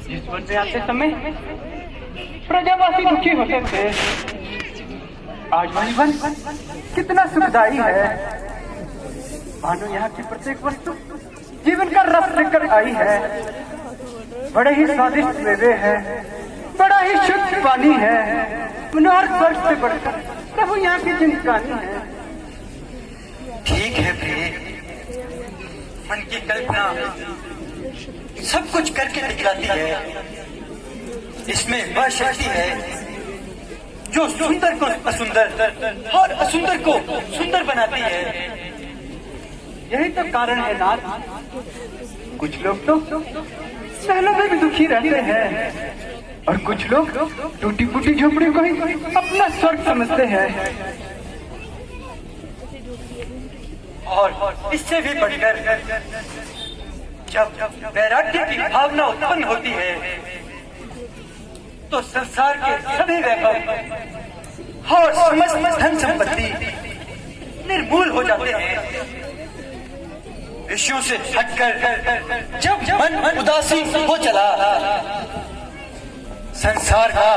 जीवन में आते समय प्रजावासी दुखी होते थे, आज वही वन कितना सुखदायी है। मानो यहाँ की प्रत्येक वस्तु जीवन का रस लेकर आई है। बड़े ही स्वादिष्ट मेवे है, बड़ा ही शुद्ध पानी है, मनोहर स्वर्ग से बढ़कर प्रभु यहाँ की जिंदगानी है। ठीक है प्रिय, मन की कल्पना सब कुछ करके दिखलाती है। इसमें वह शक्ति है जो सुंदर को असुंदर और असुंदर को सुंदर बनाती है। यही तो कारण है नाथ, कुछ लोग तो शहरों में भी दुखी रहते हैं और कुछ लोग टूटी फूटी झोपड़ी को ही अपना स्वर्ग समझते हैं। और इससे भी बढ़कर जब वैराग्य की भावना उत्पन्न होती है तो संसार के सभी वैभव और समस्त धन संपत्ति निर्मूल हो जाते हैं। विषयों से हटकर जब मन उदासीन हो चला, संसार का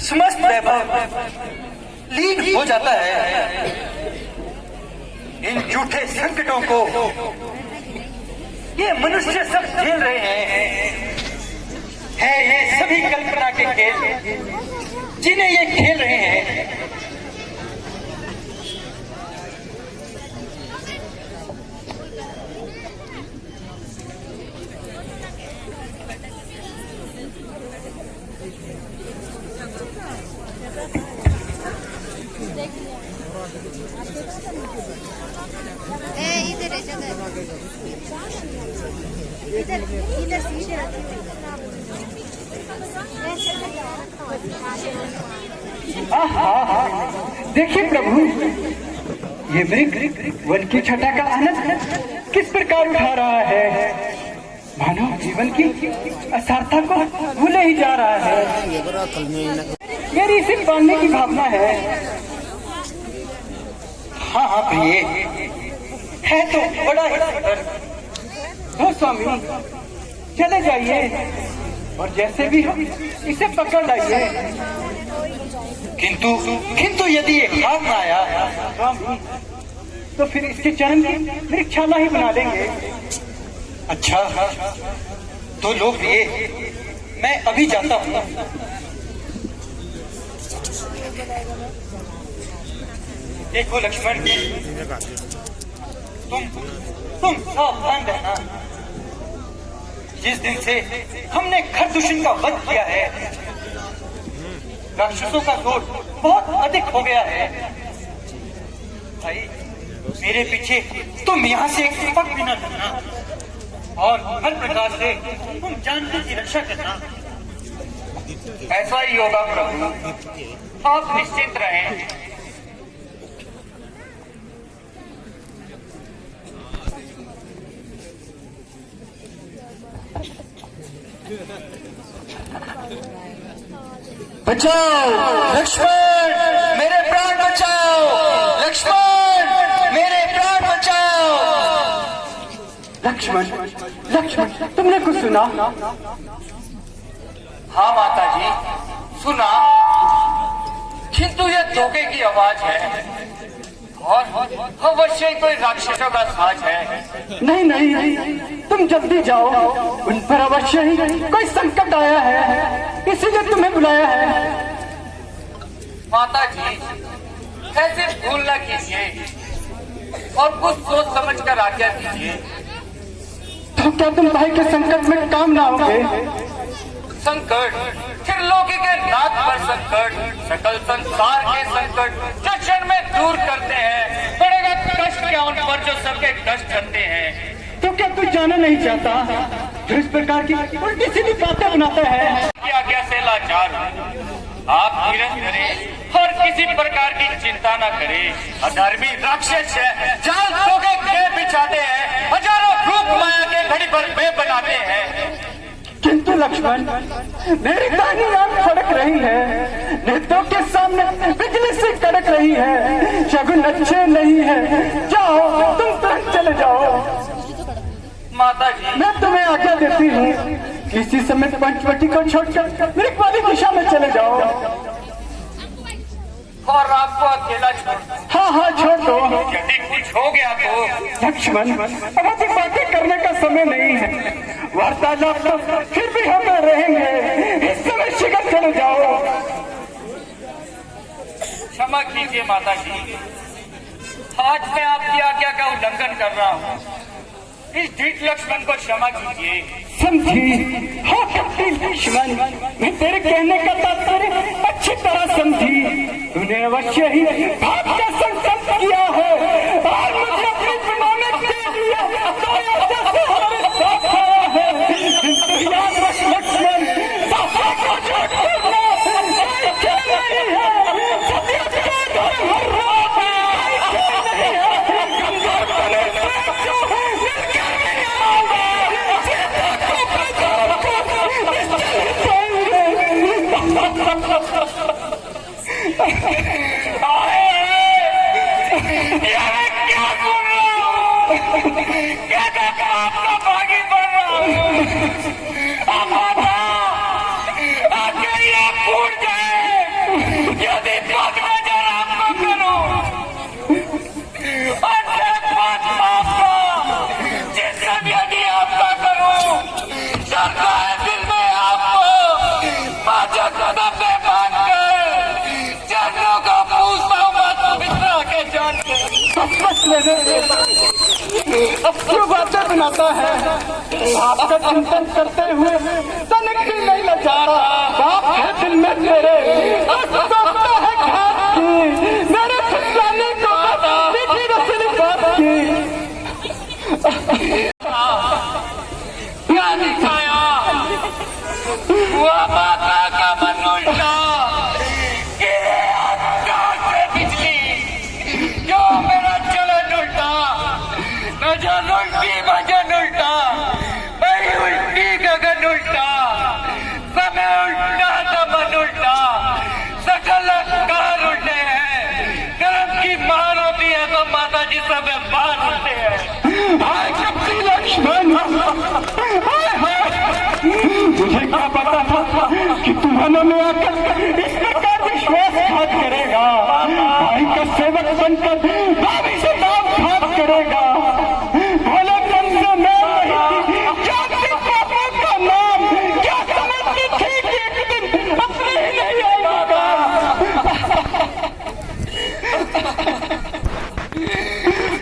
समस्त वैभव लीन हो जाता है। इन झूठे संकटों को ये मनुष्य सब झेल रहे हैं। है ये सभी कल्पना के खेल जिन्हें ये खेल रहे हैं। इधर इधर इधर सीधे देखिए प्रभु, ये मृग वन की छटा का आनंद किस प्रकार उठा रहा है। मानव जीवन की असारता को भूले ही जा रहा है। मेरी इसे पालने की भावना है। हाँ हाँ प्रिय, है तो बड़ा ही सुंदर। हो स्वामी, चले जाइए और जैसे भी हो इसे पकड़ लाइए। किंतु यदि ये हाथ ना आया स्वामी, तो फिर इसके चरण की वृक्षाला ही बना देंगे। अच्छा तो लो प्रिय, मैं अभी जाता हूँ। देखो लक्ष्मण, तुम सावधान रहना। जिस दिन से हमने खरदूषण का वध किया है, राक्षसों का जोर बहुत अधिक हो गया है। भाई मेरे पीछे तुम यहाँ से एक पग भी न करना और हर प्रकार से तुम जानकी की रक्षा करना। ऐसा ही होगा प्रभु, आप निश्चिंत रहें। बचाओ लक्ष्मण, मेरे प्राण बचाओ। लक्ष्मण, मेरे प्राण बचाओ। लक्ष्मण, लक्ष्मण, तुमने कुछ सुना? हाँ माता जी, सुना, किंतु यह धोखे की आवाज है और अवश्य ही कोई राक्षसों का साज है। नहीं नहीं, तुम जल्दी जाओ, उन पर अवश्य ही कोई संकट आया है, इसीलिए तुम्हें बुलाया है। माता जी, ऐसे भूल न कीजिए और कुछ सोच समझ कर आज्ञा दीजिए। तो क्या तुम भाई के संकट में काम ना होगे? संकट, त्रिलोकी के नाथ पर संकट, सकल संसार के संकट जो क्षण में दूर करते हैं। पड़ेगा कष्ट क्या उन पर जो सबके कष्ट करते हैं। तो क्या तू जाना नहीं चाहता जो इस प्रकार की उल्टी सीधी बातें बनाता है? की आज्ञा से लाचार हूं। आप धीरज करें और किसी प्रकार की चिंता न करें। अधर्मी राक्षस है, जाल धोखे के बिछाते हैं, हजारों रूप माया के घड़ी पर बे बनाते हैं। किंतु लक्ष्मण, मेरी दाहिनी आंख फड़क रही है, नेत्रों के सामने बिजली से कड़क रही है, शगुन अच्छे नहीं है। जाओ, तुम तुरंत चले जाओ। माता जी, मैं तुम्हें आज्ञा देती हूँ कि इसी समय पंचवटी को छोड़कर मेरे वाली दिशा में चले जाओ। और आपको अकेला छोड़ दूं। हाँ छोड़ दो। यदि कुछ हो गया तो लक्ष्मण, अब अभी बातें करने का समय नहीं है। वार्तालाप तो फिर भी होते रहेंगे, इस समय शीघ्र चले जाओ। क्षमा कीजिए माता जी, आज मैं आपकी आज्ञा का उल्लंघन कर रहा हूँ। इस ढीठ लक्ष्मण को क्षमा कीजिए। समझी? हाँ कपटी लक्ष्मण, मैं तेरे कहने का तात्पर्य अच्छी तरह समझी। तूने अवश्य ही पाप का संकल्प किया है और मुझे अपनी बनाने के लिए तो ऐसे से हमारे साथ आया है। किंतु याद रख लक्ष्मण, साफा को छोड़ देना कोई खेल नहीं है। सत्य के घर हर रात कोई नहीं है। कमजोर बने जो मिलकर नहीं आओगे, चेता को प्रचार को क्या सुन रहा हूँ? क्या देखा आपका भागी बन रहा हूँ? आगे ये फूट जाए, यदि बात में जरा आपको करूँ और बात आपका जिसका यदि आपका करूँ, डरता है दिल में आपको बाजा कदम में बांधकर जानों का पूछता हूँ मत मित्रा के जान के। बस लेने अब क्यों बातें बनाता है? आपका चिंतन करते हुए तनिक भी नहीं लजा रहा। बाप है दिल में तेरे, सोचता है घात की, मेरे फुसलाने को मीठी रसीली बात की। क्या दिखाया हुआ माता का मन उल्टा, गिरे आकाश से बिजली, जो मेरा चलन उल्टा, नजर उल्टी भजन उल्टा, मेरी उल्टी गगन उल्टा, समय उल्टा दमन उल्टा, सकल अंगार उल्टे हैं। कर्म की मार होती है तो माता जी सब मार होते हैं। हाय कपटी लक्ष्मण, मुझे क्या पता था कि तुम्हारे में आकर इस प्रकार विश्वासघात करेगा। भाई का सेवक बनकर भाभी से नामघात करेगा। बोले तुमसे मैं नहीं जानती पापों का नाम, क्या समझती थी कि एक दिन अपने ही नहीं आएगा।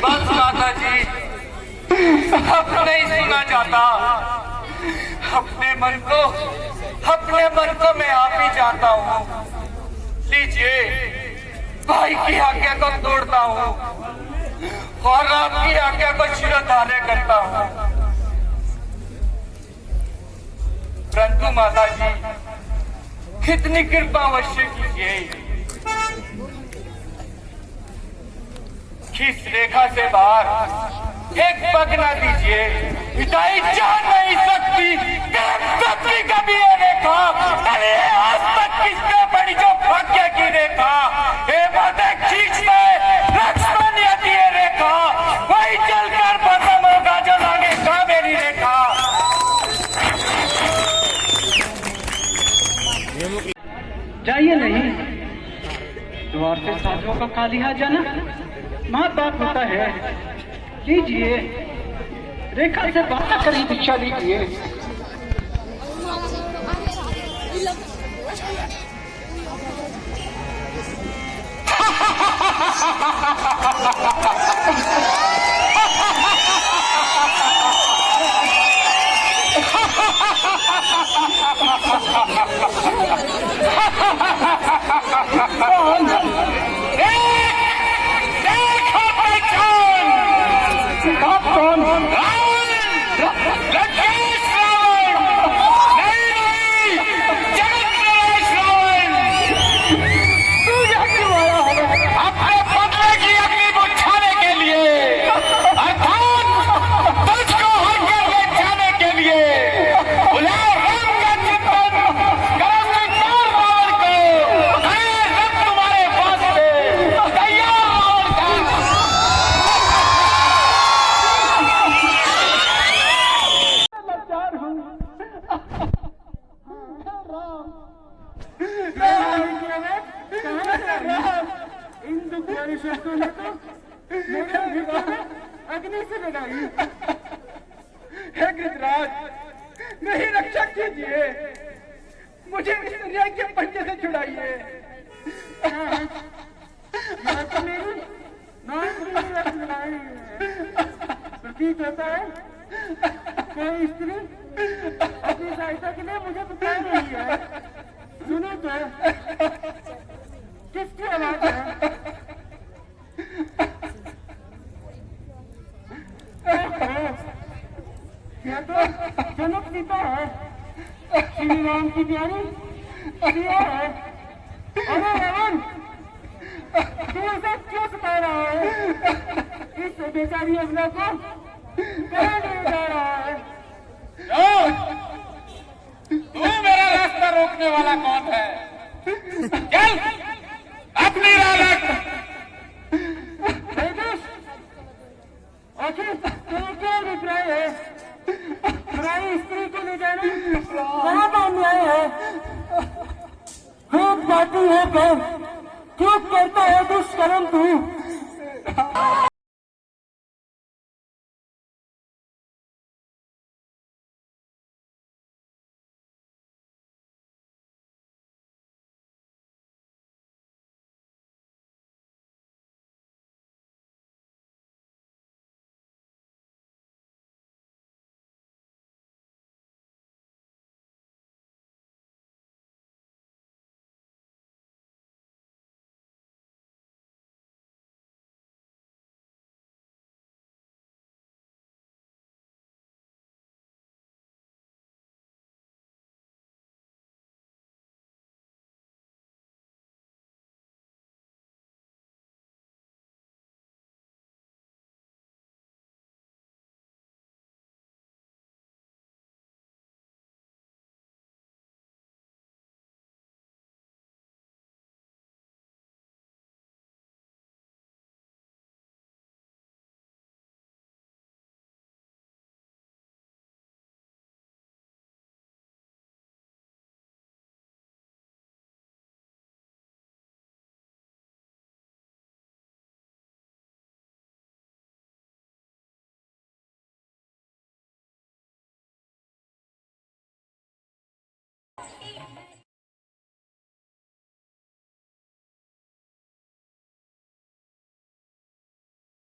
बस माता जी, अब नहीं सुना जाता। अपने मन को मैं आप ही जानता हूँ। लीजिए, भाई की आज्ञा को तोड़ता हूँ और आपकी आज्ञा को शिरोधार्य करता हूँ। परंतु माता जी, कितनी कृपा अवश्य कीजिए। किस रेखा से बाहर एक पग न दीजिए, मिटाई जा नहीं सकती शक्ति कभी ये रेखा। अरे आज तक किसने बड़ी जो भाग्य की रेखा, हे बातें खींचते लक्ष्मण यदि ये रेखा, वही चलकर खत्म होगा जो लगेगा मेरी रेखा। जाइए नहीं, द्वार से साधुओं का कालिहा जाना माँ बाप होता है। लीजिए, रेखा से बात करी दीक्षा लीजिए। अपने बदले की अग्नि बुझ इन दुख वाले शब्दों ने तो मेरे हृदय में अग्नि से लगाई। हे गृतराज, मेरी रक्षा कीजिए, मुझे इस अन्याय के पंजे से छुड़ाइए। प्रतीत होता है कोई स्त्री अपनी सहायता के लिए मुझे पुकार रही है। सुनो तो, किसकी आवाज है? यह तो जनक सीता है, श्री राम की प्यारी सिया है। अरे रावण, तू ऐसा क्यों सता रहा है? इस बेचारी अबला को कहाँ ले जा रहा है? तू मेरा रास्ता रोकने वाला कौन है? चल अपनी रालक। आखिर तेरा क्या अभिप्राय है? हमारी स्त्री को ले जाना कहाँ का अन्याय है? खूब जाती है कौन? क्यों करता है दुष्कर्म तू?